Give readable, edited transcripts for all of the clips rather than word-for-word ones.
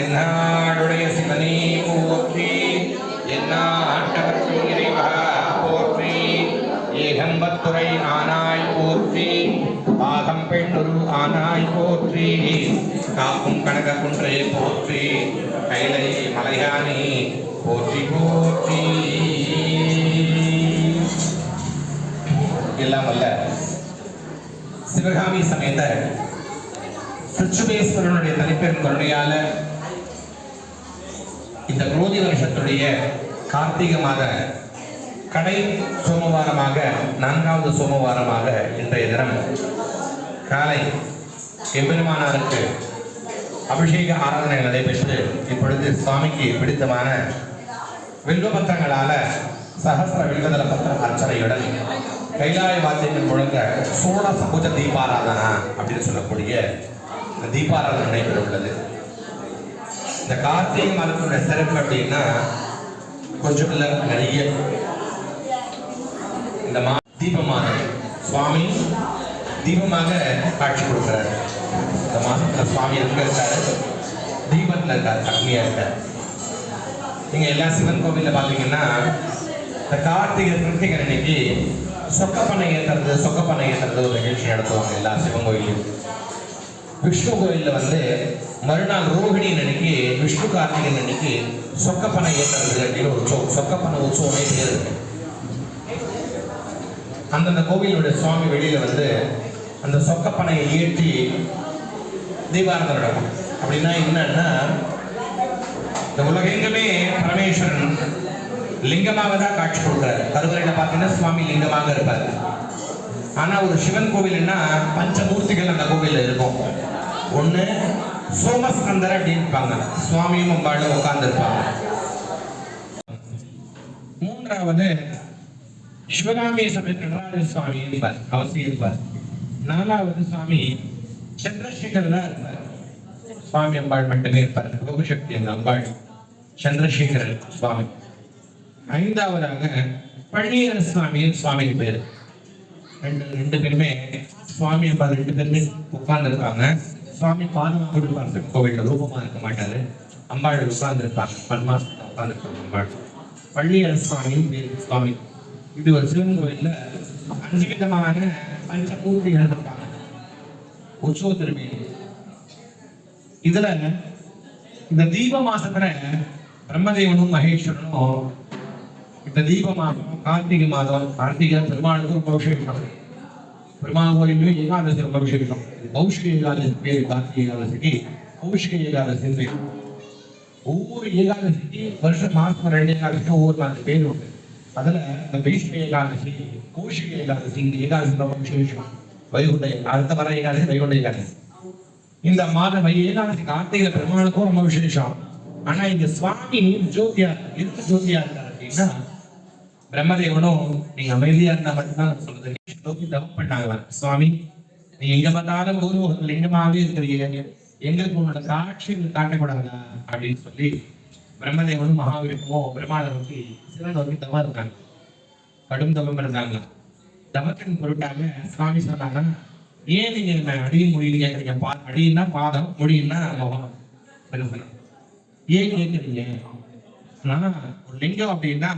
என்னாடுடைய சிவனே போற்றி, என்னாட்டவர்க்கும் இறைவா போற்றி, ஏகம்பத்துறை ஆனாய் போற்றி, பாகம் பெண்ணுரு ஆனாய் போற்றி, காக்கும் கனக குன்றே போற்றி, கைலை மலையானே போற்றி போற்றி. எல்லாம் அல்ல சிவகாமி சமேத சுச்சுபேஸ்வரனுடைய தனிப்பெரும் கருணையால இந்த குரோதி வருஷத்துடைய கார்த்திகை மாத கடை சோமவாரமாக 4வது சோமவாரமாக இன்றைய தினம் காலை எம்பெருமானாருக்கு அபிஷேக ஆராதனை நடைபெற்று இப்பொழுது சுவாமிக்கு பிடித்தமான வில்வபத்திரங்களால சகசிர வில்வதல பத்திர அர்ச்சனையுடன் கைலாய வாத்தியங்கள் முழங்க சோழ சபுஜ தீபாராதனா அப்படின்னு சொல்லக்கூடிய தீபாராதனை நடைபெற உள்ளது. இந்த கார்த்திகை மாதத்துடைய சிறப்பு அப்படின்னா கொஞ்சம் இல்லை, நிறைய. இந்த தீப மாதம் சுவாமி தீபமாக காட்சி கொடுக்கிறார். இந்த மாதத்துல சுவாமி எங்க இருக்காரு? தீபத்துல இருக்காரு, அக்னியா இருக்காரு. நீங்க எல்லா சிவன் கோவில்ல பாத்தீங்கன்னா இந்த கார்த்திகை கிருத்திகை அன்னைக்கு சொக்கப்பனை ஏற்றுறது ஒரு நிகழ்ச்சி நடத்துவாங்க எல்லா சிவன் கோயிலையும். விஷ்ணு கோயிலில் மறுநாள் ரோகிணி அன்னைக்கு விஷ்ணு கார்த்திகை அன்னைக்கு சொக்கப்பனை ஏற்றுறது அப்படின்னு ஒரு சொக்கப்பனை உற்சவமே பேர் இருக்கு. அந்தந்த கோவிலுடைய சுவாமி வெளியில அந்த சொக்கப்பனையை ஏற்றி தீபாராதனை நடக்கும். அப்படின்னா என்னன்னா, இந்த உலகெங்குமே பரமேஸ்வரன் லிங்கமாக தான் காட்சி கொடுக்கிறார். கருவறையில பார்த்தீங்கன்னா சுவாமி லிங்கமாக இருப்பார். ஆனா ஒரு சிவன் கோவில்னா பஞ்சமூர்த்திகள் அந்த கோவில்ல இருக்கும். ஒண்ணு சோமஸ்கந்தர் அப்படின்னு இருப்பாங்க, சுவாமியும் அம்பாளும் உட்கார்ந்து இருப்பாங்க. மூன்றாவது சிவகாமி சமேத நடராஜ சுவாமி இருப்பார், அவசியம் இருப்பார். 4வது சுவாமி சந்திரசேகர் தான் இருப்பார். சுவாமி அம்பாள் மட்டுமே இருப்பார். யோகசக்தி அந்த அம்பாள் சந்திரசேகர் சுவாமி. 5வதாக பழனியர சுவாமி பேரு. ரெண்டு பேருமே சுவாமி அம்பாள் 2 பேருமே உட்கார்ந்து இருப்பாங்க. சுவாமி பாதமா கொடுப்பாரு, கோவில்ல ரூபமா இருக்க மாட்டாரு. அம்பாள் உட்கார்ந்து இருப்பாங்க, பன்மாசம் உட்கார்ந்து இருப்பாங்க அம்பாள். பழனியர சுவாமி இது ஒரு சிவன் கோவில்ல 5 விதமான பஞ்சமூர்த்திகள் இருப்பாங்க. உற்சவ திருமேனி. இதுல இந்த தீப மாசத்துல பிரம்மதேவனும் மகேஸ்வரனும் இந்த தீப மாதம் கார்த்திகை மாதம், கார்த்திகை பெருமாளுக்கு ஒரு பௌஷேகம். பெருமாள் கோயிலும் ஏகாதசி ரொம்ப விசேஷம். பௌஷிக ஏகாதசி பேரு கார்த்திகை ஏகாதசிக்கு பௌஷிக ஏகாதசி பேரு. ஒவ்வொரு ஏகாதசிக்கு வருஷம் மாசம் 2 ஏகாதசிக்கும் ஒவ்வொரு 4 பேர் உண்டு. அதுல இந்த பௌஷிக ஏகாதசி, கௌஷிக ஏகாதசி, இந்த ஏகாதசி ரொம்ப விசேஷம். வைகுண்ட அடுத்த வர ஏகாதசி வைகுண்ட ஏகாதசி. இந்த மாதம் ஏகாதசி கார்த்திகை பெருமாளுக்கும் ரொம்ப விசேஷம். ஆனா இங்க சுவாமி ஜோதியா இருக்கு, ஜோதியா இருக்காரு அப்படின்னா பிரம்மதேவனும் நீங்க அமைதியா இருந்தா மட்டும்தான் சொல்றது. நோக்கி தவம் பண்ணாங்க, சுவாமி நீ எங்க பார்த்தாலும் ஒரு லிங்கமாவே இருக்கிறீங்க, எங்களுக்கு உன்னோட காட்சி காட்டக்கூடாதா அப்படின்னு சொல்லி பிரம்மதேவனும் மகாவிஷ்ணுவும் பிரம்மாவை நோக்கி சிவன் நோக்கி தவம் இருக்காங்க, கடும் தவம் இருந்தாங்க. தவத்தின் பொருட்டாக சுவாமி சொன்னாங்க, ஏன் நீங்க என்ன அடியும் மொழியும் கேட்கறீங்க? அடின்னா பாதம், மொழின்னா முகம். ஏன் கேட்கறீங்க? நான் ஒரு லிங்கம் அப்படின்னா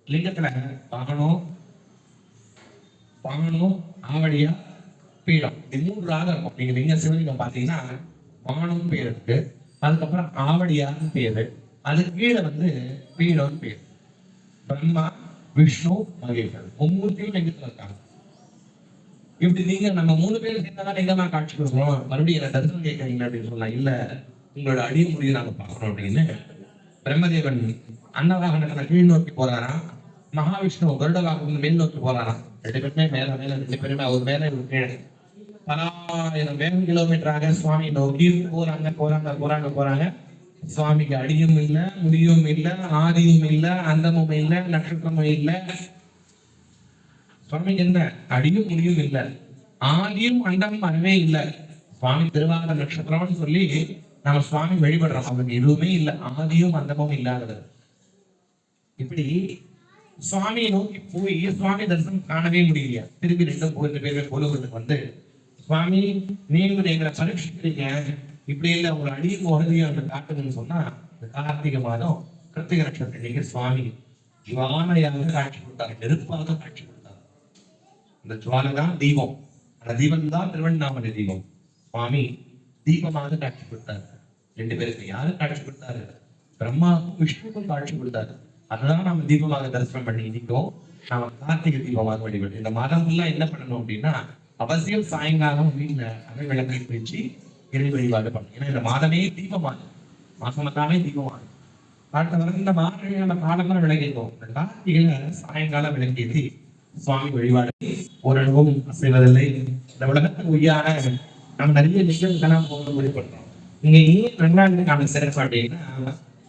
லிங்கத்துல பாகனும் ஆவடியா பீடம், இது 3 ராகம் இருக்கும். நீங்க லிங்க சிவலிங்கம் பாத்தீங்கன்னா பாகனும் பேர் இருக்கு, அதுக்கப்புறம் ஆவடியான்னு பேரு, அதுக்கு கீழே பீடம் பேர். பிரம்மா விஷ்ணு மகேஸ்வரன் 3 லிங்கத்துல இருக்காங்க. இப்படி நீங்க நம்ம 3 பேர் சேர்ந்தாதான் லிங்கமா காட்சி கொடுக்குறோம், மறுபடியும் என்ன தரிசனம் கேட்கறீங்க அப்படின்னு சொன்னா, இல்ல உங்களோட அடிய முடியை நாங்க பாக்குறோம் அப்படின்னு பிரம்மதேவன் அன்னவாகனத்துல கீழ் நோக்கி போறாராம், மகாவிஷ்ணு கருட வாகனம் மேல் நோக்கி போறாராம். 2 பேருமே மேல 2 பேருமே அவர் மேல கீழே 1000 கிலோமீட்டராக சுவாமி நோக்கி போறாங்க. சுவாமிக்கு அடியும் இல்லை, முடியும் இல்லை, ஆதியும் இல்லை, அந்தமும் இல்லை, நட்சத்திரமும் இல்லை. சுவாமிக்கு என்ன அடியும் முடியும் இல்லை, ஆதியும் அண்டமும் அறவே இல்லை. சுவாமி திருவாதிரை நட்சத்திரம்னு சொல்லி நம்ம சுவாமி வழிபடுறோம். அவருக்கு எதுவுமே இல்லை, ஆதியும் அந்தமும் இல்லாதது. இப்படி சுவாமியை நோக்கி போய் சுவாமி தரிசனம் காணவே முடியலையா. திருப்பி 2 பேருமே கோலகுலத்துக்கு சுவாமி நீங்க எங்களை பரீட்சிக்கிறீங்க, இப்படி இல்லை ஒரு அடியும் உறுதியும் அந்த காட்டுங்கன்னு சொன்னா இந்த கார்த்திகை மாதம் கிருத்திக நட்சத்திரத்திலேயே சுவாமி ஜுவாலையாக காட்சி கொடுத்தார், நெருப்பாக காட்சி கொடுத்தார். இந்த ஜுவாலை தான் தீபம், அந்த தீபம் தான் திருவண்ணாமலை தீபம். சுவாமி தீபமாக காட்சி கொடுத்தார். ரெண்டு பேருக்கு யாரு காட்சி கொடுத்தாரு? பிரம்மாவுக்கும் விஷ்ணுக்கும் காட்சி கொடுத்தாரு. அதுதான் நம்ம தீபமாக தரிசனம் பண்ணி நிற்கும். நாம கார்த்திகை தீபமாக வழிபடு. இந்த மாதம் ஃபுல்லா என்ன பண்ணணும் அப்படின்னா, அவசியம் சாயங்காலம் வீட்டுல அகல் விளக்கை வச்சு இறை வழிபாடு பண்ணணும். ஏன்னா இந்த மாதமே தீபமாகும், மாசம் எல்லாமே தீபமாகும். காட்ட வர இந்த மாதமான காலம் தான் விளக்கிக்கும். இந்த கார்த்திகையில சாயங்காலம் விளக்கேற்றி சுவாமி வழிபாடு ஓரளவும் செய்வதில்லை. இந்த உலகத்துக்கு உய்யான நம்ம நிறைய நிகழ்வுகளாம் வழிபடுறோம். நீங்க ஏன் நடராஜனுக்கான சிறப்பு அப்படின்னா,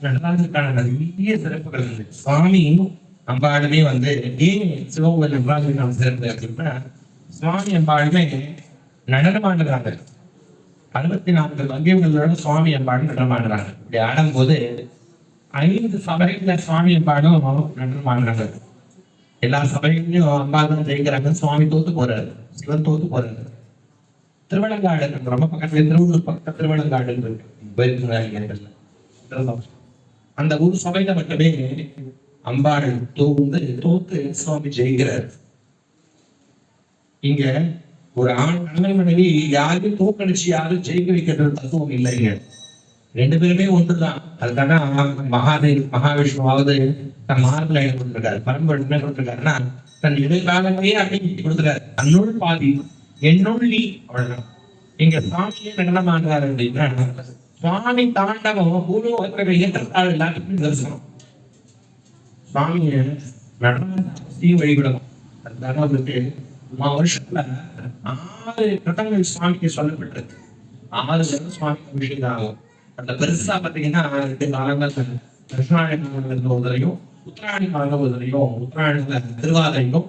நடராஜனுக்கான நிறைய சிறப்புகள் இருக்கு. சுவாமி அம்பாளுமே வந்து ஏன் சிவகோவில் நடராஜனுக்கான சிறப்பு அப்படின்னா, சுவாமி அம்பாளுமே நடனமாடுறாங்க. 64 வங்கியங்களோட சுவாமி அம்பாடும் நடனமாடுறாங்க. இப்படி ஆடும்போது 5 சபைகள்ல சுவாமி அம்பாடும் நடனமாடுறாங்க. எல்லா சபைகளையும் அம்பாள் தான் ஜெயிக்கிறாங்க. சுவாமி தோத்து போறாரு, சிவன் தோத்து போறாரு. திருவள்ளங்காடு இருக்கு, ரொம்ப பக்கத்துல திருவள்ளூர் பக்கத்துல திருவள்ளங்காடு இருக்கு. அந்த ஒரு சபையில மட்டுமே அம்பாள் தோத்து சுவாமி ஜெயிக்கிறார். இங்க ஒரு ஆண் கண்ணன் மனைவி யாரையும் தோக்கடிச்சு யாரும் ஜெயிக்க வைக்கிறது தத்துவம் இல்லைங்க. ரெண்டு பேருமே ஒன்றுதான். அதுக்காக மகாவிஷ்ணுவாவது தன் மார்பில் என்ன கொடுத்துருக்காரு, பரம்பரை என்ன கொடுத்துருக்காருன்னா, தன் எதிர்காலங்களையே அப்படி கொடுத்துருக்காரு. தன்னுள் பாதி என்னுள் நீ, அவ்வளவுதான். இங்க சுவாமியே நடனம் ஆடுறாரு அப்படின்னா, சுவாமி தாண்டவம் பூலோகத்துல ஏற்றத்தாள் எல்லாத்துக்குமே தரிசனம். சுவாமிய நடனத்தையும் வழிபடணும். அதுக்காக வந்துட்டு வருஷத்துல 6 கிருதங்கள் சுவாமிக்கு சொல்லப்பட்டிருக்கு. 6 சுவாமிக்கு அபிஷேகம் ஆகும். அந்த பெருசா பாத்தீங்கன்னா 2 காலங்கள் தட்சிணாயணத்துல ஒருதலையும், உத்தராயணி காலம் ஒருதலையும், உத்தராயணத்துல திருவாதிரையும்,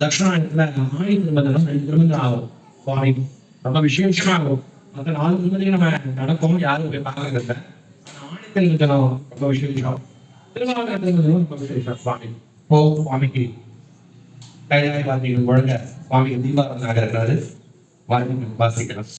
தட்சிணாயணத்துல ஆணி திருமணம் 2 திருமணம் ஆகும். சுவாமி ரொம்ப விசேஷமா ஆகும். மற்ற 4 திருமணம் நம்ம நடக்கும், யாரும் போய் பார்க்கறது. ஆணி திருமணம் ரொம்ப விசேஷம், திருவாதிரை திருமணம் ரொம்ப விசேஷம். சுவாமிக்கு கையாய் வார்த்தைகள் முழங்க சுவாமிக்கு தீபாவளி இருக்கிறாரு. வாசிக்கலாம்.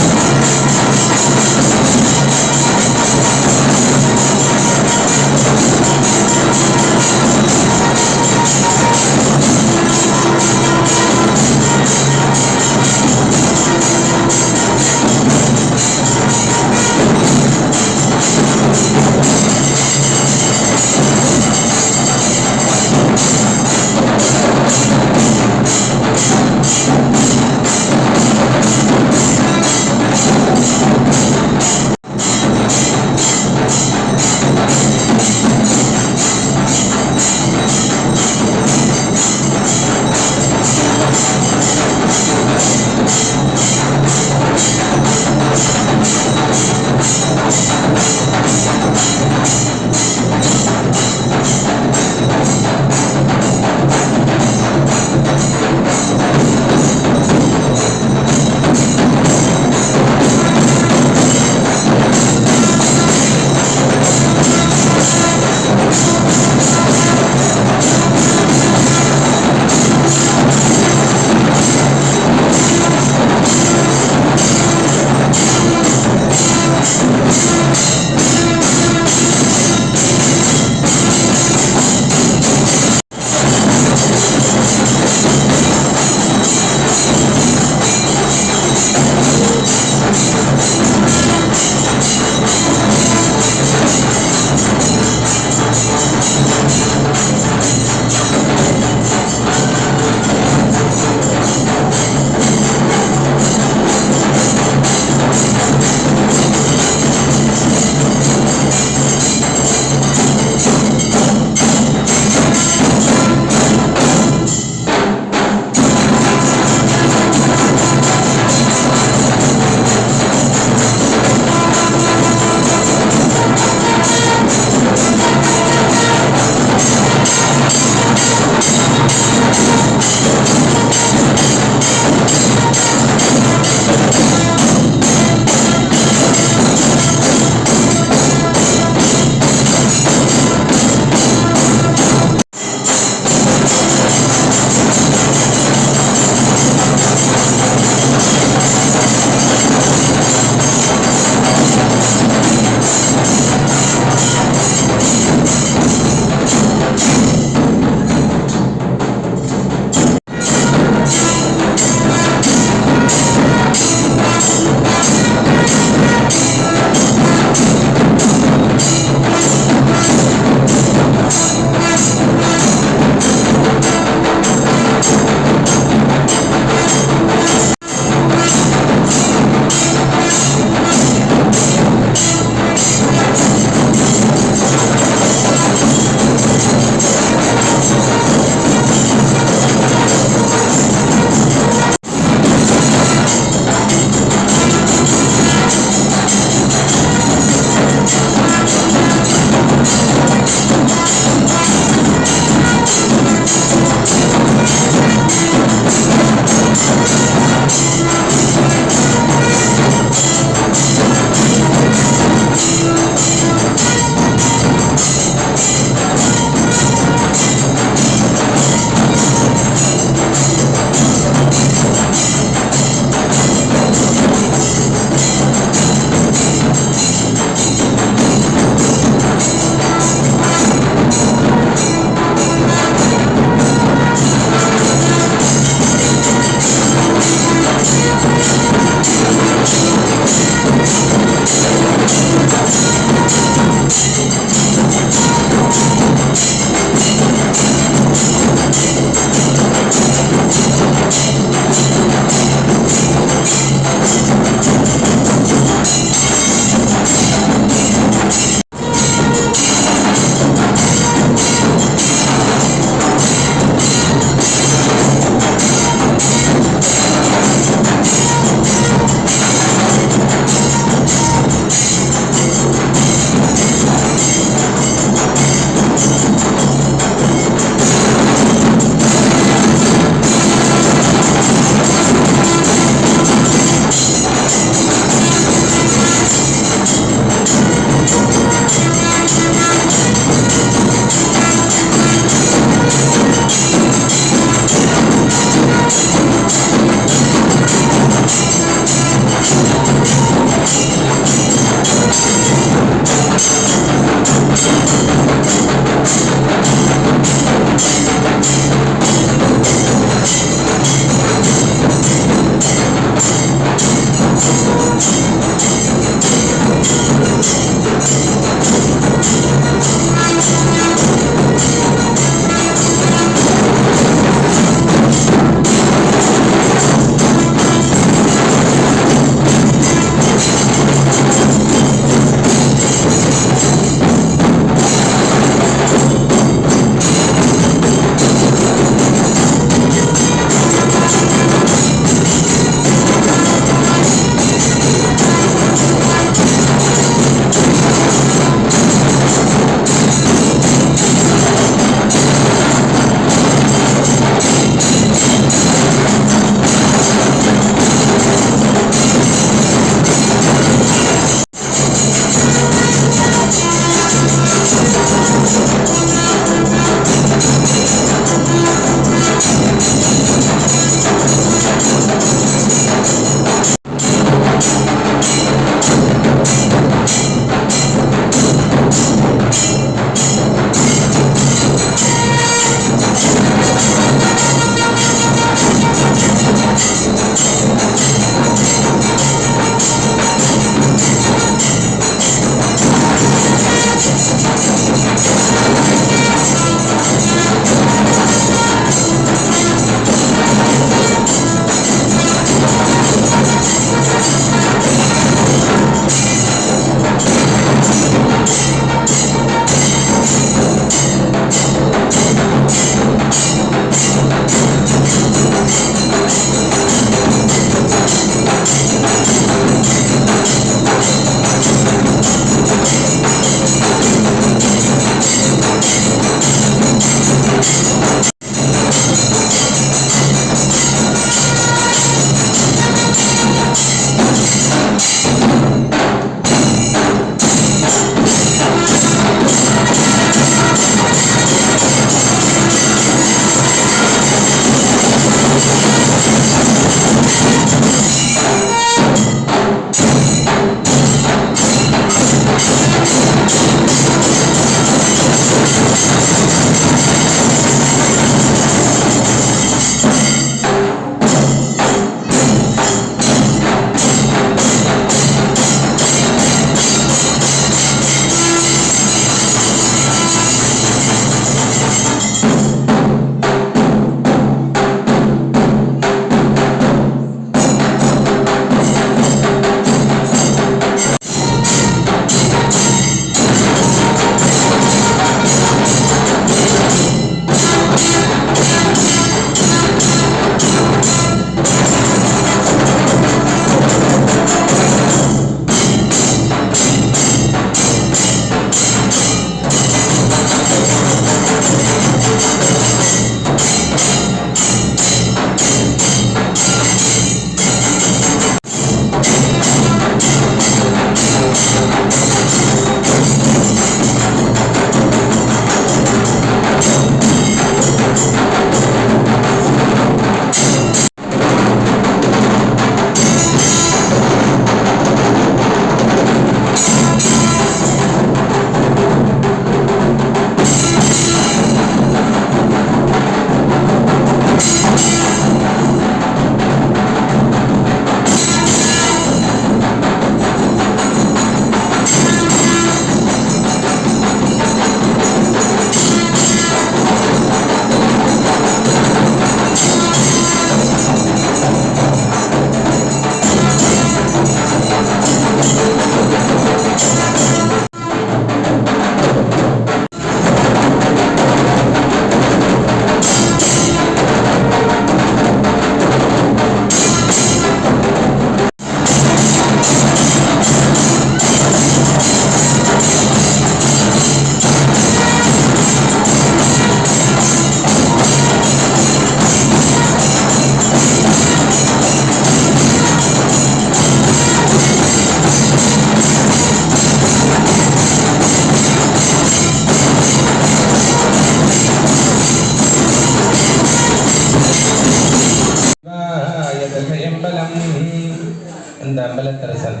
அந்த அம்பலத்தரசன்.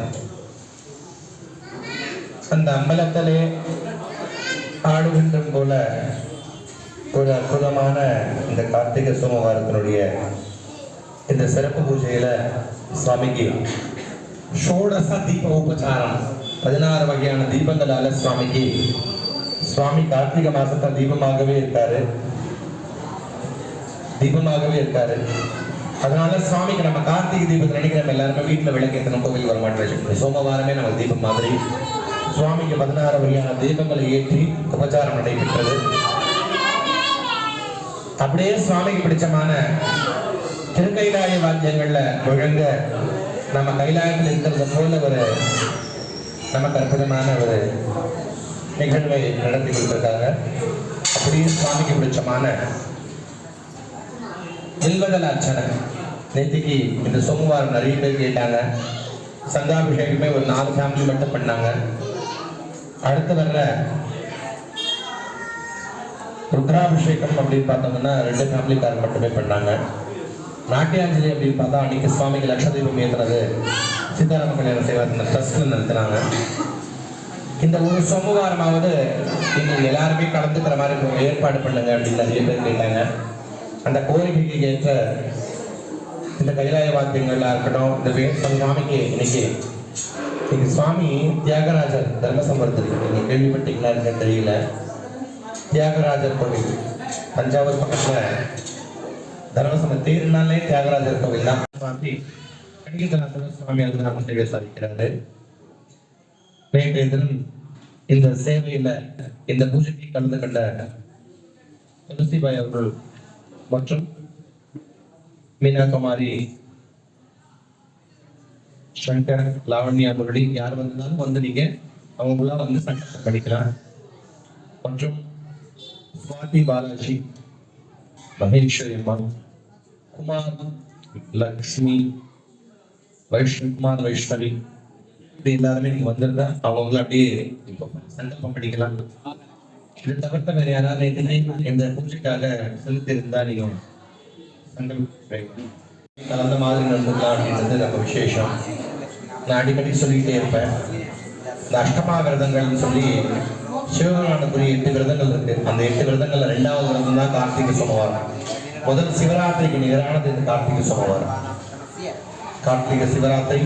அந்த அம்பலத்திலே ஆடுகின்றும் போல ஒரு அற்புதமான இந்த கார்த்திகை சோமவாரத்தினுடைய இந்த சிறப்பு பூஜையில சுவாமிக்கு ஷோடச தீப உபச்சாரம் 16 வகையான தீபங்களால சுவாமி கார்த்திகை மாசத்துல தீபமாகவே இருக்காரு. அதனால சுவாமிக்கு நம்ம கார்த்திகை தீபத்தை நினைக்கிறோம் எல்லாருமே வீட்டுல விளக்கேற்றணும், கோவில் வரமாட்டேன் வச்சுக்கணும். சோமவாரமே நம்ம தீபம் மாதிரி சுவாமிக்கு 16 வகையான தீபங்களை ஏற்றி உபச்சாரம் நடைபெற்றது. அப்படியே சுவாமிக்கு பிடிச்சமான திருக்கைலாய வாத்தியங்கள்ல முழங்க நம்ம கைலாயத்தில் இருக்கிறது போல ஒரு நமக்கு அற்புதமான ஒரு நிகழ்வை நடத்தி கொடுத்திருக்காங்க. அப்படியே சுவாமிக்கு பிடிச்சமான வில்வதல அர்ச்சனை நேற்றுக்கு இந்த சோமவாரம் நிறைய பேர் கேட்டாங்க. சங்காபிஷேகமே ஒரு 4 ஃபேமிலி மட்டும் பண்ணாங்க. அடுத்து வர்ற ருத்ராபிஷேகம் அப்படின்னு பார்த்தோம்னா 2 ஃபேமிலிக்காரர் மட்டுமே பண்ணாங்க. நாட்டியாஞ்சலி அப்படின்னு பார்த்தா அன்னைக்கு சுவாமிக்கு லட்சதீபம் ஏற்றுனது சீதாராம கல்யாண சேவா ட்ரஸ்ட்ல நடத்தினாங்க. இந்த ஒரு சோமவாரமாவது நீங்கள் எல்லாருமே கலந்துக்கிற மாதிரி ஏற்பாடு பண்ணுங்க அப்படின்னு நிறைய பேர் கேட்டாங்க. அந்த கோரிக்கைக்கு ஏற்ற இந்த கைலாய வாக்கியங்கள்லாம் இருக்கட்டும், இந்த சுவாமிக்கு இன்னைக்கு சுவாமி தியாகராஜர் தர்மசம்பரத்தில் நீங்க கேள்விப்பட்டீங்களா தெரியல. தியாகராஜர் கோவில் தஞ்சாவூர் பக்கத்துல தர்மசம்பர தேர்னாலே தியாகராஜர் கோவில் தான். சுவாமி கணிகநாதன் சுவாமி அதுக்கு நம்ம சேவை சாதிக்கிறாரு. நேற்றைய தினம் இந்த சேவையில இந்த பூஜைக்கு கலந்து கொண்ட துளசிபாய் அவர்கள் மற்றும் மீனாகுமாரி, சங்கர், லாவண்யா முரளி யார் வந்தாலும் வந்து நீங்க அவங்களாம் வந்து சங்கத்தை படிக்கலாம். மற்றும் சுவாதி பாலாஜி, மகேஸ்வரி அம்மா, குமார், லக்ஷ்மி, குமார், வைஷ்ணவி எல்லாருமே நீங்க வந்திருந்தா அவங்கள அப்படியே சங்கல்பம் படிக்கலாம். இது தவிர்த்த வேற யாராவது இந்த பூஜைக்காக செலுத்தி இருந்தா நீங்க கலந்த மாதிரி நடந்துக்கலாம் அப்படின்றது நம்ம விசேஷம். நான் அடிக்கடி சொல்லிக்கிட்டே இருப்பேன். இந்த அஷ்டமா விரதங்கள்னு சொல்லி சிவபெருமானுக்குரிய 8 விரதங்கள் இருக்கு. அந்த 8 விரதங்கள்ல 2வது விரதம் தான் கார்த்திகை சோமவாரம். முதல் சிவராத்திரிக்கு நிகரானது இந்த கார்த்திகை சோமவாரம். கார்த்திகை சிவராத்திரி,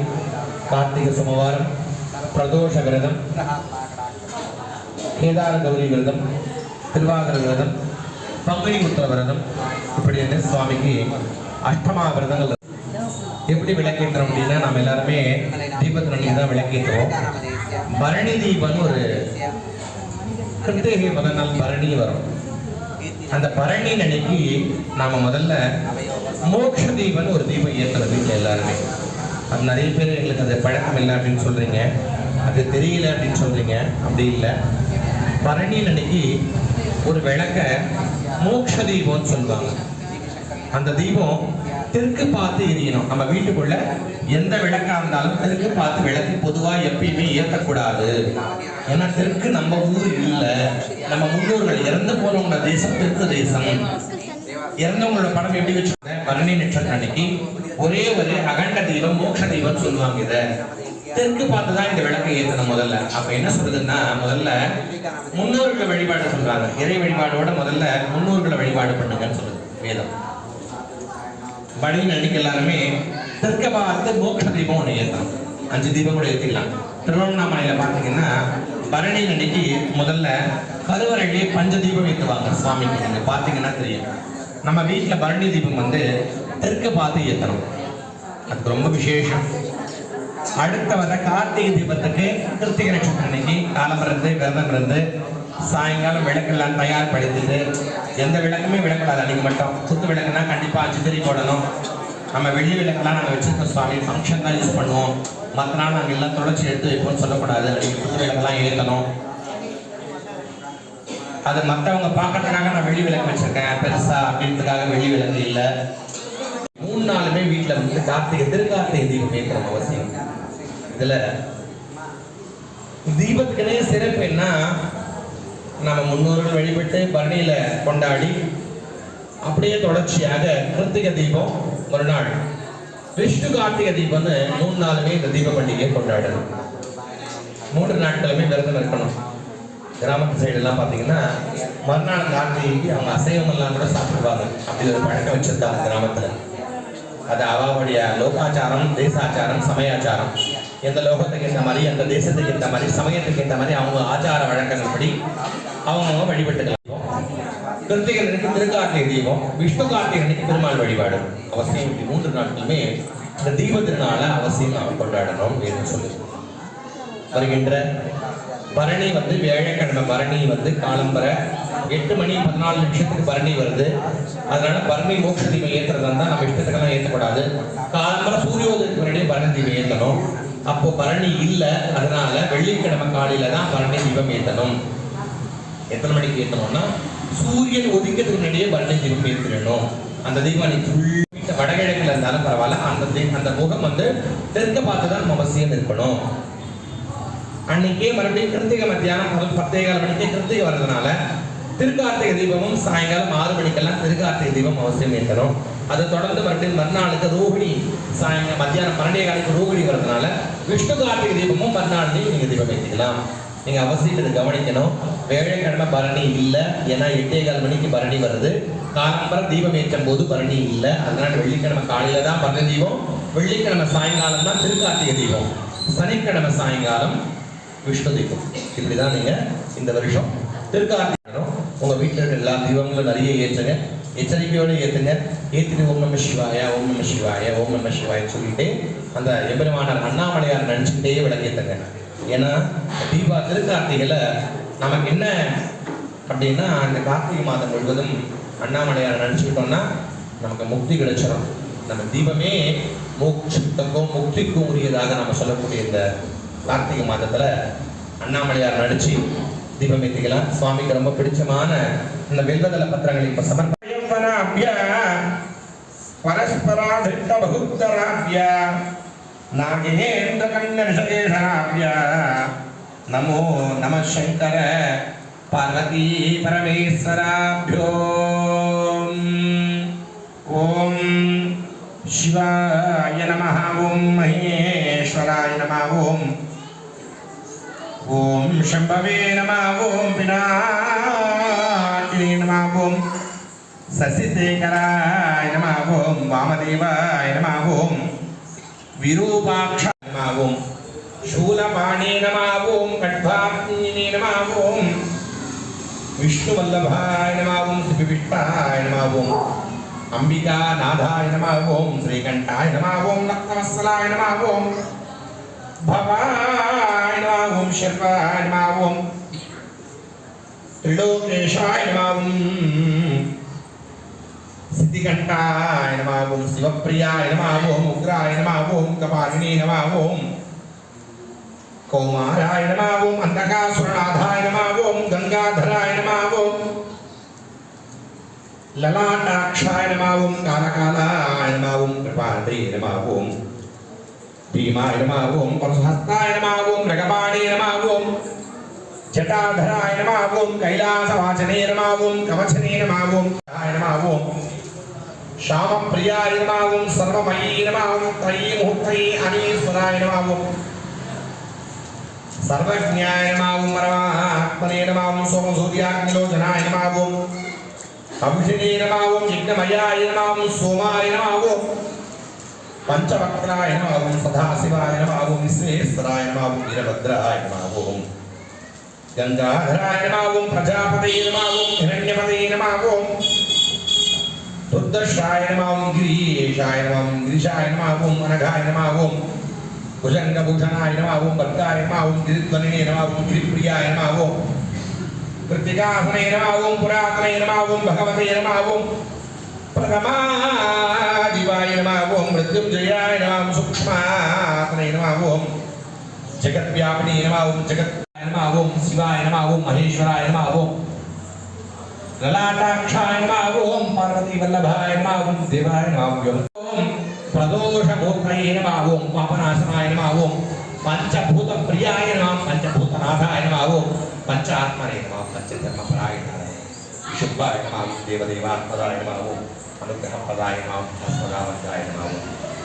கார்த்திகை சோமவாரம், பிரதோஷ விரதம், கேதார கௌரி விரதம், திருவாகர விரதம், பங்குனி உத்திர விரதம், இப்படி சுவாமிக்கு அஷ்டமா விரதங்கள். எப்படி விளக்கேற்றோம் அப்படின்னா நம்ம எல்லாருமே தீபத்தினி தான் விளக்கேற்றுவோம். பரணி தீபம் ஒரு கிருத்திகை முதல் நாள் பரணி வரும். அந்த பரணி அன்னைக்கு நாம முதல்ல மோட்ச தீபம் ஒரு தீபம் ஏற்றுறது வீட்டில் எல்லாருமே. அது நிறைய பேர் எங்களுக்கு அது பழக்கம் இல்லை அப்படின்னு சொல்றீங்க, அது தெரியல அப்படின்னு சொல்றீங்க. அப்படி இல்லை, பரணி அன்னைக்கு ஒரு விளக்க மோட்ச தீபம்னு சொல்லுவாங்க. அந்த தீபம் தெற்கு பார்த்து எரியணும். நம்ம வீட்டுக்குள்ள எந்த விளக்கா இருந்தாலும் தெற்கு பார்த்து விளக்கு பொதுவா எப்பயுமே ஏற்றக்கூடாது. ஏன்னா தெற்கு நம்ம ஊர் இல்லை, நம்ம முன்னோர்கள் இறந்து போனவங்க தேசம் தெற்கு தேசம். இறந்தவங்களோட படம் எப்படி வச்சுக்கோங்க, பரணி நட்சத்திரம் அன்னைக்கு ஒரே ஒரு அகண்ட தீபம் மோட்ச தீபம் சொல்லுவாங்க. இத தெற்கு பார்த்துதான் இந்த விளக்கை ஏற்றணும் முதல்ல. அப்ப என்ன சொல்றதுன்னா, முதல்ல முன்னோர்களை வழிபாடு சொல்றாங்க. இறை வழிபாடோட முதல்ல முன்னோர்களை வழிபாடு பண்ணுங்கன்னு சொல்லுது வேதம். பரணி அன்னைக்கு எல்லாருமே தெற்க பார்த்து மோட்ச தீபம் ஒண்ணு ஏற்றணும். 5 தீபம் கூட ஏற்றிக்கலாம். திருவண்ணாமலையில பாத்தீங்கன்னா பரணி அன்னைக்கு முதல்ல கருவறையிலே பஞ்ச தீபம் ஏற்றுவாங்க சுவாமிக்கு. நீங்க பாத்தீங்கன்னா தெரியும். நம்ம வீட்டுல பரணி தீபம் வந்து தெற்க பார்த்து ஏற்றணும். அதுக்கு ரொம்ப விசேஷம். அடுத்த வர கார்த்திகை தீபத்துக்கு கிருத்திகை நட்சத்திரம் அன்னைக்கு காலம் இருந்து விரதம் இருந்து சாயங்காலம் விளக்கெல்லாம் தயார்படுத்திட்டு, எந்த விளக்குமே விளக்கூடாது அன்னைக்கு மட்டும். குத்து விளக்குனா கண்டிப்பா 5 திரி போடணும். நம்ம வெள்ளி விளக்கெல்லாம் நாங்கள் வச்சிருக்கோம் சுவாமி, ஃபங்க்ஷன் தான் யூஸ் பண்ணுவோம். மற்ற நாள் நாங்கள் எல்லாம் தொடர்ச்சி எடுத்து வைப்போம்னு சொல்லக்கூடாது. அன்னைக்கு குத்து விளக்கெல்லாம் ஏற்றணும். அது மற்றவங்க பார்க்கறதுக்காக நான் வெள்ளி விளக்கு வச்சிருக்கேன் பெருசா அப்படின்றதுக்காக வெள்ளி விளக்கு இல்லை. 3 நாளுமே வீட்டுல வந்து திருக்கார்த்திகை தீபம் ஏற்கணும் அவசியம். இதுல தீபத்துக்குனே சிறப்பு என்ன, நம்ம முன்னோர்கள் வழிபட்டு பரணியில கொண்டாடி அப்படியே தொடர்ச்சியாக கிருத்திகை தீபம் ஒரு நாள், விஷ்ணு கார்த்திகை தீபம்னு 3 நாளுமே இந்த தீப பண்டிகையை கொண்டாடணும். 3 நாட்களுமே விரதம் இருக்கணும். கிராமத்து சைடு எல்லாம் பாத்தீங்கன்னா மறுநாள் கார்த்திகைக்கு அவங்க அசைவம் எல்லாம் கூட சாப்பிடுவாங்க. அப்படி ஒரு பழக்கம் வச்சிருந்தாங்க கிராமத்துல. அது அவளுடைய லோகாச்சாரம், தேசாச்சாரம், சமயாச்சாரம். எந்த லோகத்துக்கு ஏற்ற மாதிரி, எந்த தேசத்துக்கு ஏற்ற மாதிரி, சமயத்துக்கு ஏற்ற மாதிரி அவங்க ஆச்சார வழக்கங்கள் படி அவங்க வழிபட்டுக்கலாம். கிருத்திகை அன்னைக்கு திருக்கார்த்திகை தீபம், விஷ்ணு கார்த்திகை அன்னைக்கு பெருமாள் வழிபாடு அவசியம். இப்படி 3 நாட்களுமே இந்த தீப திருநாளை அவசியம் நாம் கொண்டாடணும் என்று சொல்லி வருகின்ற பரணி வியாழக்கிழமை பரணி காலம்பர 8 மணி 14 நிமிஷத்துக்கு பரணி வருது. அதனால பரணி மோட்ச தீபம் ஏற்றுறதா இருந்தால் நம்ம இஷ்டத்துக்கெல்லாம் ஏற்றக்கூடாது. காலம்பர சூரியோதயத்துக்கு முன்னாடியே பரணி தீபம் ஏற்றணும். அப்போ பரணி இல்லை, அதனால வெள்ளிக்கிழமை காலையில தான் பரணி தீபம் ஏற்றணும். எத்தனை மணிக்கு ஏற்றணும்னா சூரியன் உதிக்கிறதுக்கு முன்னாடியே பரணி தீபம் ஏற்றிடணும். அந்த தீபம் வீட்டு வடகிழக்குல இருந்தாலும் பரவாயில்ல, அந்த முகம் தெற்க பார்த்து தான் நம்ம அவசியம் இருக்கணும். அன்னைக்கே மறுபடியும் கிருத்திகை மத்தியானம் 10:15 மணிக்கு கிருத்திகை வர்றதுனால திருக்கார்த்திகை தீபமும் சாயங்காலம் 6 மணிக்கெல்லாம் திருக்கார்த்திகை தீபம் அவசியம் ஏற்றணும். அதை தொடர்ந்து மறுபடியும் மறுநாளுக்கு ரோகிணி சாயங்காலம் மத்தியானம் 12 காலைக்கு ரோகிணி வர்றதுனால விஷ்ணு கார்த்திகை தீபமும் மறுநாள்லையும் நீங்க தீபம் ஏற்றிக்கலாம். நீங்க அவசியம் இதை கவனிக்கணும். வேலைக்கிழமை பரணி இல்லை, ஏன்னா 8:15 மணிக்கு பரணி வருது. காலம்பரம் தீபம் ஏற்றும் போது பரணி இல்லை, அதனால வெள்ளிக்கிழமை காலையில தான் பரணி தீபம், வெள்ளிக்கிழமை சாயங்காலம் தான் திருக்கார்த்திகை தீபம், சனிக்கிழமை சாயங்காலம் விஷ்ணு தீபம். இப்படிதான் நீங்க இந்த வருஷம் திருக்கார்த்திகை உங்க வீட்டில் இருக்க எல்லா தீபங்களும் நிறைய ஏற்றுங்க, எச்சரிக்கையோடு ஏற்றுங்க. ஏற்றிட்டு ஓம் நம சிவாய, ஓம் நம சிவாய, ஓம் நம சிவாய சொல்லிட்டு அந்த எம்பெருமானார் அண்ணாமலையார் நினைச்சுக்கிட்டே விளக்கேற்றுங்க. ஏன்னா திருக்கார்த்திகையில நமக்கு என்ன அப்படின்னா, அந்த கார்த்திகை மாதம் முழுவதும் அண்ணாமலையார் நினைச்சுக்கிட்டோம்னா நமக்கு முக்தி கிடைச்சிடும். நம்ம தீபமே மோட்சத்துக்கும் முக்திக்கும் உரியதாக நம்ம சொல்லக்கூடிய இந்த கார்த்திகை மாதத்துல அண்ணாமலையார் நடிச்சு தீபம் ஏற்றிக்கலாம். சுவாமிக்கு ரொம்ப பிடிச்சமான இந்த வெல்வதல பத்திரங்களை இப்ப சமர்ப்பணாபிய பரஸ்பராதித்த பகுத்தராபிய நாகேந்திர கண்ண விசேஷாபிய நமோ நம சங்கர பார்வதி பரமேஸ்வராபியோ. ஓம் சிவாய நமः, ஓம் மகேஸ்வராய நமः, ஓம் சம்பவே நமः, ஓம் பினாகினே நமः, ஓம் சசிசேகராய நமः, ஓம் வாமதேவாய நமः, ஓம் விரூபாக்ஷாய நமः, ஓம் शूलपाणे नमः, ओम कट्भाग्निने नमः, ओम विष्णुवल्लभाय नमः, ओम श्रीविष्टाय नमः, ओम अंबिकानाथाय नमः, ओम श्रीकंठाय नमः, ओम रत्नवत्सलाय नमः, ओम भवाय नमः, ओम शर्वाय नमः, ओम त्रिलोकेशाय नमः, ओम सिद्धिकंठाय नमः, ओम शिवप्रियाय नमः, ओम उग्राय नमः, ओम कपालिने नमः, ओम कौमाराय नमः, ओम अंधकासुरनाथाय नमः, ओम गंगाधराय नमः, ओम ललाटाक्षाय नमः, ओम कालकालाय नमः, ओम कृपाद्रे नमः, ओम भीमाय नमः, ओम परशुहस्ताय नमः, ओम रगपाणे नमः, ओम जटाधराय नमः, ओम कैलासवाचने नमः, ओम कवचने नमः, ओम नमः, ओम श्यामप्रियाय नमः, ओम सर्वमयी नमः, ओम त्रयी मुहूर्तये अनीश्वराय नमः, ओम सर्वज्ञाय नमः, ओम परमात्मने नमः, ओम सोमसूर्याग्निलोचनाय नमः, ओम अभिषेके नमः, ओम यज्ञमयाय नमः, ओम सोमाय नमः, ओम पंचवक्त्राय नमः, ओम सदाशिवाय नमः, ओम विश्वेश्वराय नमः, ओम वीरभद्राय नमः, ओम गंगाधराय नमः, ओम प्रजापतये नमः, ओम हिरण्यपतये नमः, ओम रुद्रशाय नमः, ओम गिरीशाय नमः, ओम गिरिशाय नमः, ओम अनघाय नमः, ओम भुजंगभूषणाय नमः, ओम भक्ताय नमः, ओम गिरिध्वनिने नमः, ओम गिरिप्रियाय नमः, ओम कृतिकासने नमः, ओम पुरातने नमः, ओम भगवते नमः, ओम प्रथमादिवाय नमः, ओम मृत्युंजयाय नमः, ओम सूक्ष्मात्मने नमः, ओम जगद्व्यापिने नमः, ओम जगत्याय नमः, ओम शिवाय नमः, ओम महेश्वराय नमः, ओम ललाटाक्षाय नमः, ओम पार्वती वल्लभाय नमः, ओम देवाय नमः, ओम प्रदोषमूर्तये नमः, ओम पापनाशनाय नमः, ओम पंचभूतप्रियाय नमः, पंचभूतनाथाय नमः, ओम पंचात्मने नमः, पंचधर्मपरायणाय शुभाय नमः, देवदेवात्मदाय नमः, ओम अनुग्रहपदाय नमः, अस्मदावताय नमः, ओम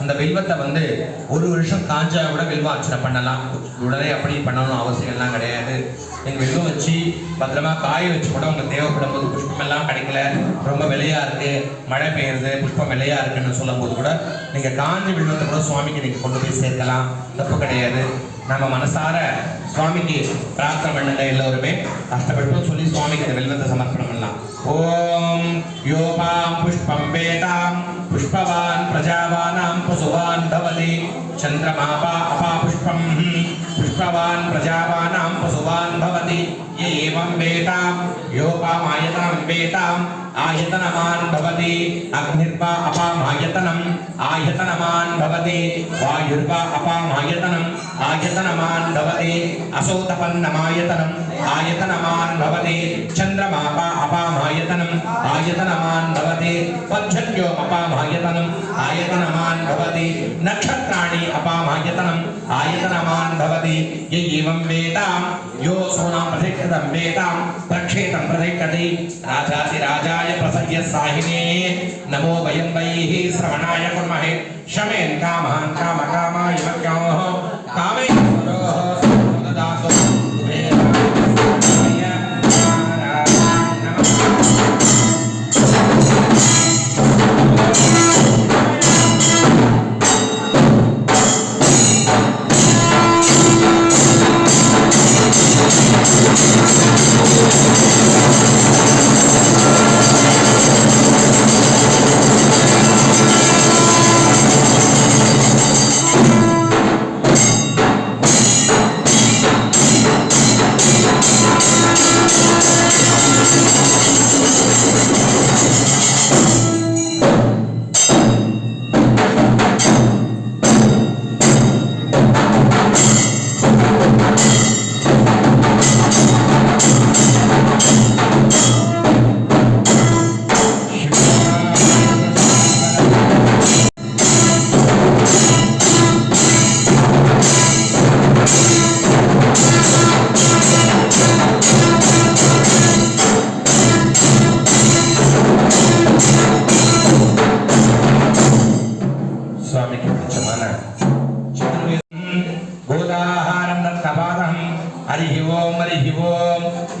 அந்த வில்வத்தை வந்து ஒரு வருஷம் காஞ்சா கூட வில்வம் அர்ச்சனை பண்ணலாம். உடனே அப்படி பண்ணணும் அவசியம் எல்லாம் கிடையாது. நீங்கள் வில்வம் வச்சு பத்திரமா காய வச்சு கூட உங்களுக்கு தேவைப்படும் போது புஷ்பம் எல்லாம் கிடைக்கல, ரொம்ப விலையா இருக்கு, மழை பெய்யுறது, புஷ்பம் விலையா இருக்குன்னு சொல்லும் போது கூட நீங்கள் காஞ்ச வில்வத்தை கூட சுவாமிக்கு நீங்கள் கொண்டு போய் சேர்க்கலாம், தப்பு கிடையாது. நம்ம மனசார சுவாமிக்கு பிரார்த்தனை பண்ணுங்க. எல்லோருமே அஷ்டபுஷ்பம் சொல்லி சுவாமிக்கு இந்த வில்வத்தை சமர்ப்பணம் பண்ணலாம். ஓம் யோபாம் புஷ்பம் வேதாம் புஷ்பவான் பிரஜாவானாம் பசுவான் பவதி சந்திரமாபா அப்பா புஷ்பம் புஷ்பவான் பிரஜாவானாம் பசுவான் பவதி ஏவம் வேதாம் யோபாம் ஆயதனம் வேதாம் ஆயதனமான் பவதி அக்னிர்வா அபாம் ஆயதனம் ஆயதனமான் பவதி வாயுர்வா அபாம் ஆயதனம் ஆயதனமான் பவதி அசோதபன்னமாயதனம் ஆயதனமான் பவதி சந்திரமாபா அபாம் ஆயதனம் ஆயதனமான் பவதி பஞ்சன்யோ அபாம் ஆயதனம் ஆயதனமான் பவதி நக்ஷத்ராணி அபாம் ஆயதனம் ஆயதனமான் பவதி ஏவம் வேதாம் யோ சோனாம் பிரதிக்ஷதம் வேதாம் பிரக்ஷேதம் பிரதிக்ஷதி ராஜாதி ராஜாய பிரசய்ய சாहिने नमो वयं वैः श्रवणाय कुर्महे शमेन कामान् कामकामाय वक्योः कामेश्वरोः ददातु वेदाय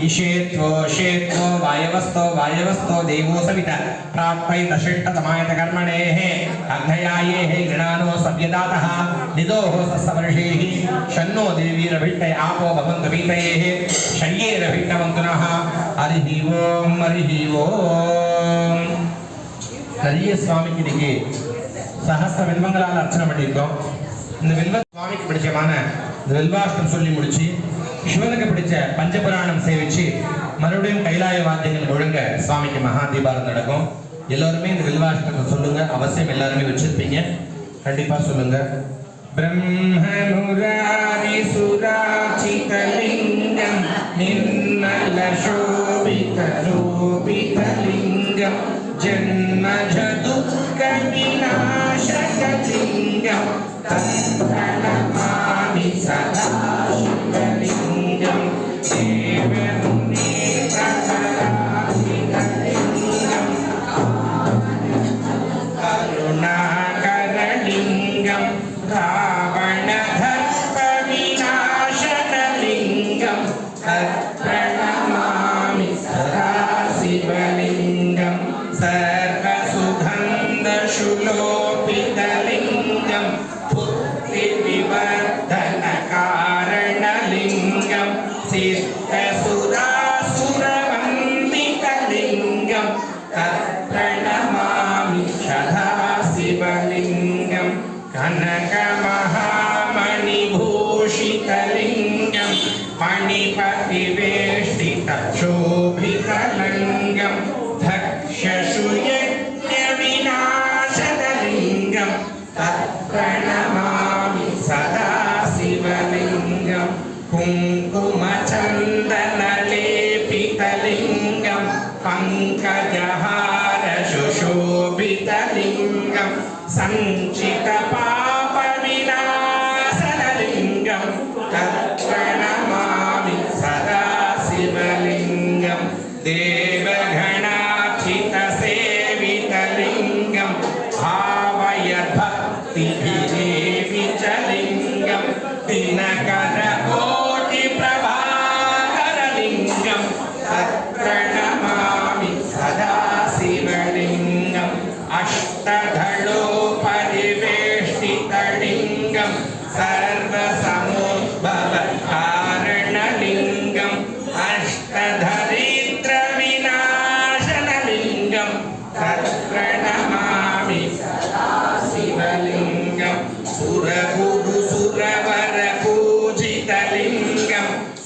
ईशेत्वो वायवस्तो वायवस्तो देवो सविता प्राप्तैत श्रेष्ठतमायत कर्मणेः अग्नयायेः गृणानो सव्यदातः निदोः सत्सवर्षेः शन्नो देवीरभिट्टय आपो भवन्तु पीतयेः शय्येरभिट्टवन्तु नः हरिः ओम् நிறைய சுவாமிக்கு இன்னைக்கு சஹஸ்ர வில்வங்களால் அர்ச்சனை பண்ணியிருக்கோம். இந்த வில்வ சுவாமிக்கு பிடிச்சமான இந்த வில்வாஷ்டம் சொல்லி முடிச்சு சிவனுக்கு பிடிச்ச பஞ்சபுராணம் சேவிச்சு மறுபடியும் கைலாய வாத்தியங்கள் ஒழுங்க சுவாமிக்கு மகா தீபாரம் நடக்கும். எல்லாருமே இந்த வில்வாஷ்டத்தை சொல்லுங்க, அவசியம் எல்லாருமே வச்சிருப்பீங்க, கண்டிப்பா சொல்லுங்க. பிரம்மமுராரி சுராச்சிதலிங்கம் நிர்மல சோபித ரூபிதலிங்கம் ஜன்மஜ துக்க விநாசகலிங்கம் தத்ரணமாமி சதா சிவலிங்கம் தேவமுனி பிரகலாசிதலிங்கம் கருணாகரலிங்கம் ராவணதர்ப்ப விநாசகலிங்கம் தத்ரணமாமி சதா சிவலிங்கம் सर्वसुगन्धशुलोपितलिङ्गं पुत्रिविवर्धनकारणलिङ्गं सिद्धसुरासुरवन्दितलिङ्गं तत्प्रणमामि सदा शिवलिङ्गं कनकमहामणिभूषितलिङ्गं मणिपतिवेष्टितशोभितलिङ्गं धक्षशूयज्ञविनाशकलिङ्गं तत्प्रणमामि सदा शिवलिङ्गं कुङ्कुमचन्दनलेपितलिङ्गं पङ्कजहारशुशोभितलिङ्गं सञ्चितपापविनाशनलिङ्गं तत्प्रणमामि सदा शिवलिङ्गं देवगणार्चितसेवितलिङ्गं भावयद्भक्ति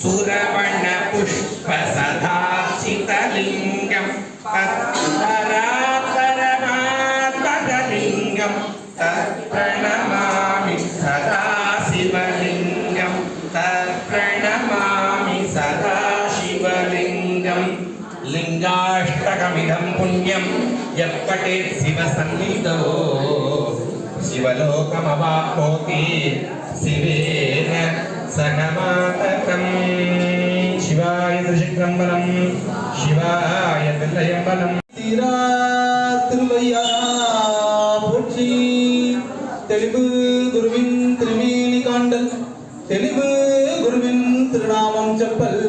சுரவண புஷ்ப சதாசிதலிங்கம் பரமாத்மலிங்கம் தற்பிரணமாமி சதா சிவலிங்கம் தற்பிரணமாமி சதா சிவலிங்கம் லிங்காஷ்டகமிதம் புண்ணியம் எப்படேத் சிவசந்நிதோ சிவலோகமவாப்னோதி சிவேன சகமாதகம். சிவாய திருச்சிற்றம்பலம், சிவாய தில்லையம்பலம். திருவையாரா போற்றி. தெளிவு குருவின் திருமேனி காண்டல், தெளிவு குருவின் திருநாமம் செப்பல்,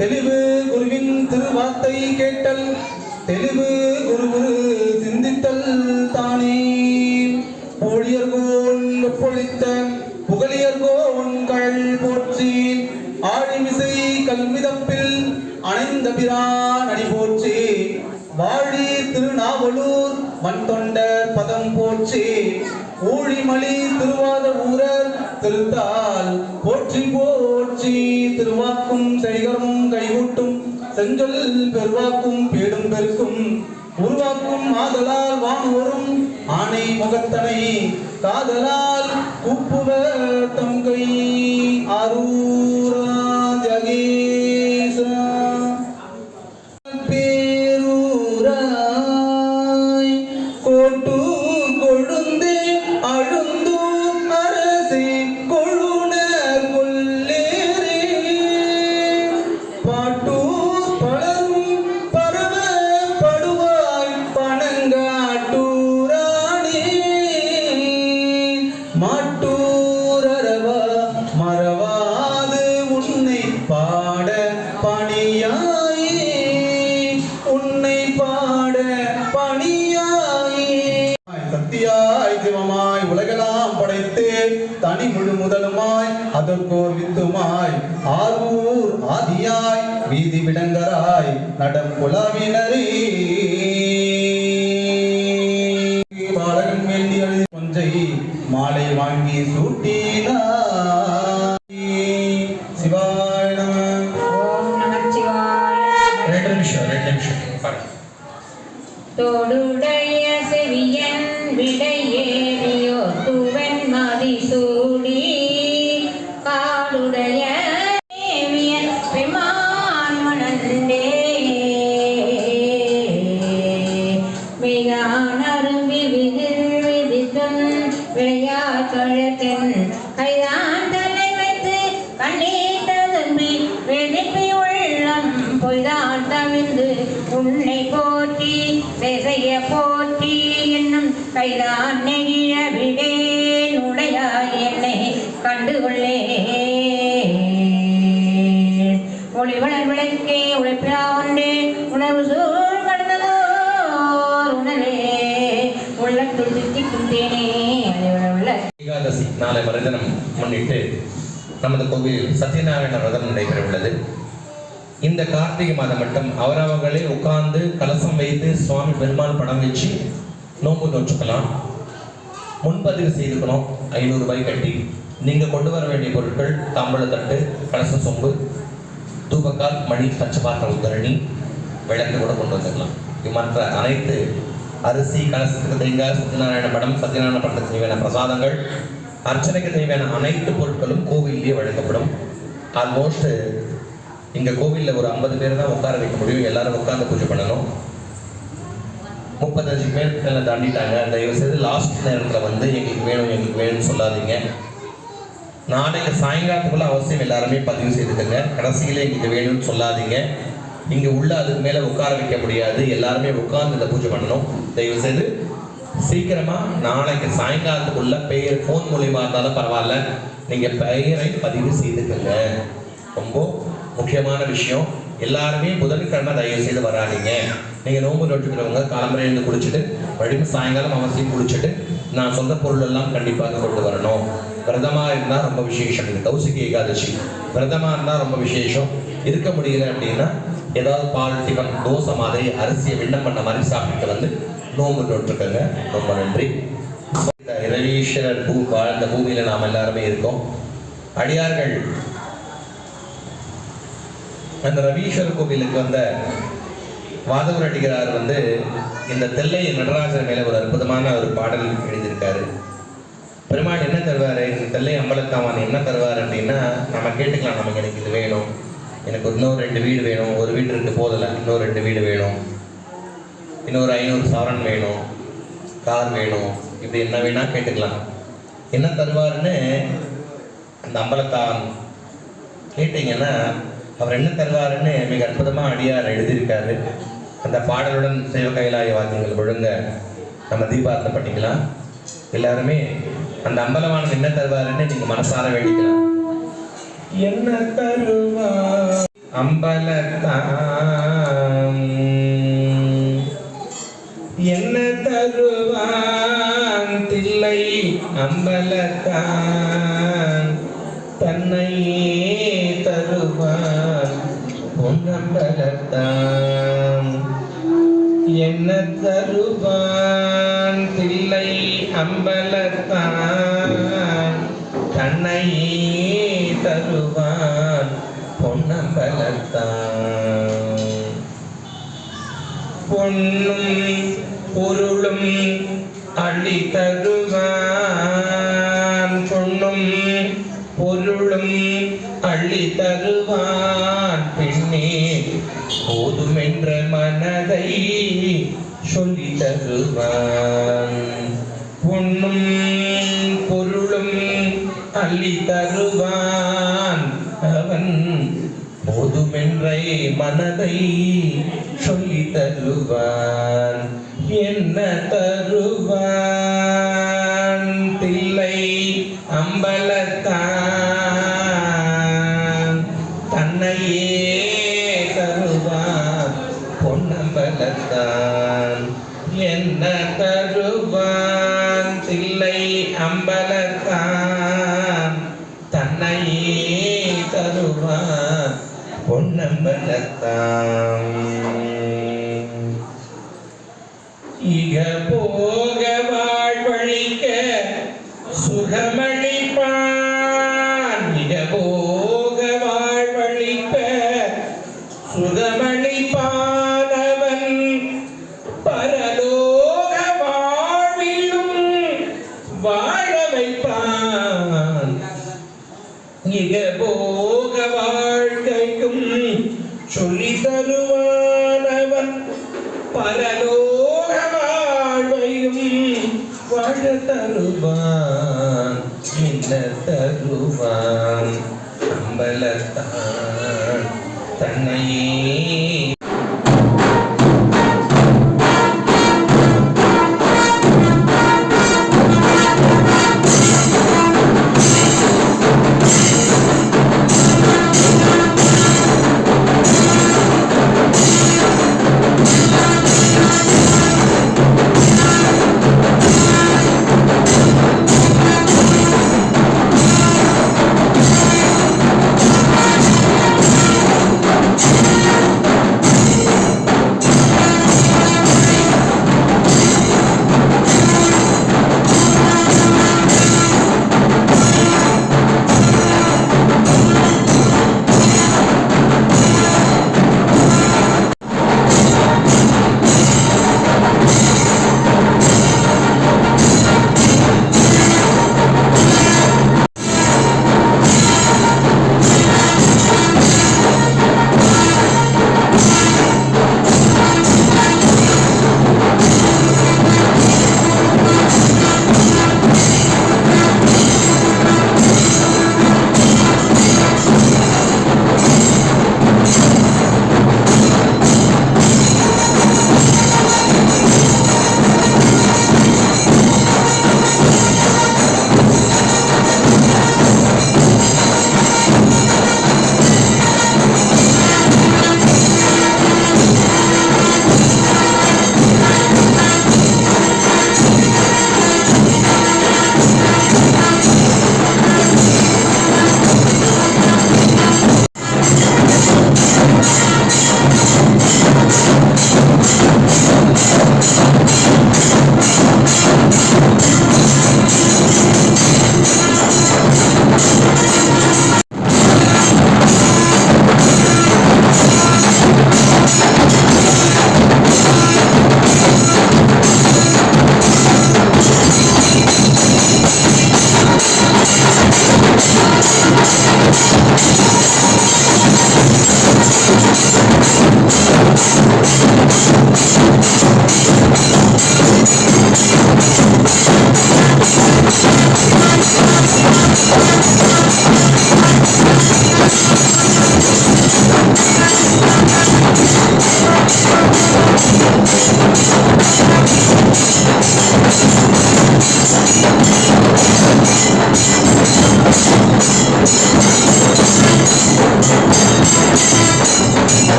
தெளிவு குருவின் திருவார்த்தை கேட்டல், தெளிவு குரு குரு சிந்தித்தல் தானே. ஊழியர்கோன் ஒப்பொழித்த புகழியர்கோன் கழல் போற்றி. ஆழிமிசை கல்மிதப்பில் அணைந்த பிரான் அடி போற்றி. வாழி திருநாவலூர் மண் தொண்ட பதம் போற்றி. ஊழிமலி திருவாத ஊரர் திருத்தால் போற்றி போற்றி. திருவாக்கும் செய்கரும் கைகூட்டும் செஞ்சொல் பெருவாக்கும் பேடும் பெருக்கும் உருவாக்கும் ஆதலால் வானுவரும் ஆணை முகத்தனை காதலால் கூப்புவ தம் கை. ஆரூரா ஜகேசா பேரூராய் கோட்டு கொழுந்தே அழுந்து அரசி கொழுனர் கொல்லேரே. பாட்டூர் பலரும் பரவ படுவாய் பனங்காட்டூரானே. மாட்டூரவ மறவாது உன்னை பாட பணியாயே, உன்னை பாட பணியாயே. சத்தியாய் சிவமாய் உலகெல்லாம் படைத்து தனி முழு முதலுமாய் அதற்கோர் வித்துமாய் ஆரூர் ஆதியாய் வீதி விடங்கராய் நடம் குலாவினரே. பாலகன் வேண்டி அழுதி கொஞ்சை மாலை வாங்கி சூட்டினாய். சிவாய நம. ஓம் நமச்சிவாய. ரெண்டு நிமிஷம் பாருங்க. தோடுடைய செவியன் விடையேறியோ துவன் மதிசூடி காடுடைய தேவியன் பெருமான் மணந்தே மிகான் அரும்பி விதில் விதித்தும் விளையாட்டழக்கன் கைதான் தலை வைத்து கண்ணீர் ததும்பி வெடிப்பி உள்ளம் பொய்தான் தவிர்ந்து உன்னை போற்றி செய்ய போற்றி என்னும் கைதான் நெகிழ விடேன் உடையாய் என்னை கண்டுகொள்ளே. ஒளிவளர் விளக்கே உழைப்பிலா ஒன்றே உணவு சூழ் கடந்ததோர் உணவே உள்ளத்துள் சித்திக்கும் தேனே உள்ள. ஏகாதசி நாளை மறுதினம் முன்னிட்டு நமது கோவில் சத்யநாராயண விரதம் நடைபெற உள்ளது. இந்த கார்த்திகை மாதம் மட்டும் அவரவர்களே உட்கார்ந்து கலசம் வைத்து சுவாமி பெருமாள் படம் வச்சு நோம்பு நோச்சுக்கலாம். முன்பதிவு செய்துக்கணும் 500 ரூபாய் கட்டி. நீங்க கொண்டு வர வேண்டிய பொருட்கள் தாம்பழ தட்டு, கலச சொம்பு, தூபக்கால், மணி, பச்சைப்பாத்திர உத்தரணி, விளக்கு கூட கொண்டு வந்துக்கலாம். மற்ற அனைத்து அரிசி, கலசத்துக்கு தேங்காய், சத்யநாராயண படம், சத்யநாராயண படத்துக்கு தேவையான பிரசாதங்கள், அர்ச்சனைக்கு தேவையான அனைத்து பொருட்களும் கோவிலேயே வழங்கப்படும். ஆல்மோஸ்ட் இங்க கோவிலில் ஒரு 50 பேர் தான் உட்கார வைக்க முடியும். எல்லாரும் உட்கார்ந்து பூஜை பண்ணணும். 35 பேர் தாண்டிட்டாங்க. தயவு செய்து லாஸ்ட் நேரத்தில் வந்து எங்களுக்கு வேணும்னு சொல்லாதீங்க. நாளைக்கு சாயங்காலத்துக்குள்ள அவசியம் எல்லாருமே பதிவு செய்துக்கங்க. கடைசியில எங்களுக்கு வேணும்னு சொல்லாதீங்க. இங்க உள்ள அதுக்கு மேல உட்கார வைக்க முடியாது. எல்லாருமே உட்கார்ந்து இந்த பூஜை பண்ணணும். தயவு செய்து சீக்கிரமா நாளைக்கு சாயங்காலத்துக்குள்ள பெயர் ஃபோன் மூலியமா இருந்தாலும் பரவாயில்ல, நீங்க பெயரை பதிவு செய்துக்கங்க. ரொம்ப முக்கியமான விஷயம். எல்லாருமே புதன்கிழமை தயவு செய்து வராதிங்க. நீங்க நோன்பு நோட்டுக்கிறவங்க காலம்பரை எழுந்து குளிச்சுட்டு மறுபடியும் சாயங்காலம் அவசியம் குளிச்சுட்டு நான் சொந்த பொருள் எல்லாம் கண்டிப்பாக கொண்டு வரணும். விரதமா இருந்தா ரொம்ப விசேஷம். இது கௌசிகி ஏகாதசி. விரதமா இருந்தா ரொம்ப விசேஷம். இருக்க முடியல அப்படின்னா ஏதாவது பால், டிஃபன், தோசை மாதிரி அரிசியை விண்ணம் பண்ண மாதிரி சாப்பிட்டு வந்து நோன்பு நோட்டுருக்கங்க. ரொம்ப நன்றி. இரவீஸ்வரர் வாழ்ந்த பூமியில நாம் எல்லாருமே இருக்கோம். அடியார்கள் அந்த ரவீஸ்வரர் கோவிலுக்கு வந்த வாதவூர் அடிகளார் இந்த தெல்லை நடராஜர் மேல ஒரு அற்புதமான ஒரு பாடல் எழுதியிருக்காரு. பெருமாள் என்ன தருவாரு, இந்த தெல்லை அம்பலத்தாமன் என்ன தருவார் அப்படின்னா, நம்ம கேட்டுக்கலாம். நமக்கு எனக்கு இது வேணும், எனக்கு இன்னொரு 2 வீடு வேணும், ஒரு வீடு இருக்கு போதலை, இன்னொரு 2 வீடு வேணும், இன்னொரு 500 சவரன் வேணும், கார் வேணும், இப்படி என்ன வேணா கேட்டுக்கலாம். என்ன தருவாருன்னு அந்த அம்பலத்தான் கேட்டீங்கன்னா அவர் என்ன தருவாருன்னு மிக அற்புதமாக அடியார் எழுதியிருக்காரு. அந்த பாடலுடன் சைவ கைலாய வாக்கியங்கள் ஒழுங்க நம்ம தீபார்த்தம் பண்ணிக்கலாம். எல்லாருமே அந்த அம்பலவானன் என்ன தருவாருன்னு நீங்க மனசார வேண்டிக்கலாம். என்ன தருவார் அம்பலத்தான், என்ன தருவான் தில்லை அம்பலத்தான், தன்னையே தருவான் பொன்னம்பலத்தான். என்ன தருவான் தில்லை அம்பலத்தான், தன்னையே தருவான் பொன்னம்பலத்தான். பொன்னும் பொருளும் அள்ளி தருவான், பொன்னும் பொருளும் அள்ளி தருவான், பெண்ணே போதுமென்ற மனதை சொல்லி தருவான். பொன்னும் பொருளும் அள்ளி தருவான், அவன் போதுமென்றை மனதை சொல்லி தருவான். என்ன தருவான் தில்லை அம்பலத்தான், தன்னையே தருவான் பொன்னம்பலத்தான். என்ன தருவான் தில்லை அம்பலத்தான், தன்னையே தருவான் பொன்னம்பலத்தான். இக போக வாழ்வழிக்க சுகமளிப்பான், இக போக வாழ்வழிக்க சுகமளிப்பானவன், பரலோக வாழ்விலும் வாழ வைப்பான். இக போக வாழ்க்கைக்கும் சொல்லி தருவானவன், பரலோக வாழ்வையும் வாழ தருவான். என்ன தருவான் அம்பலத்தான், தன்னையே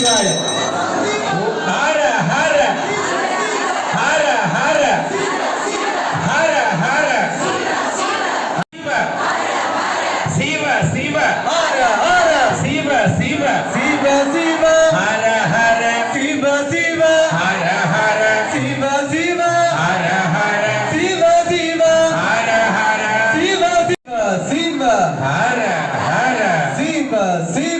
சிவாய ஹர ஹர ஹர ஹர ஹர ஹர சிவ சிவ ஹர ஹர சிவ சிவ சிவ சிவ ஹர ஹர சிவ சிவ ஹர ஹர சிவ சிவ ஹர ஹர சிவ சிவ ஹர ஹர சிவ சிவ சிவ ஹர ஹர சிவ சிவ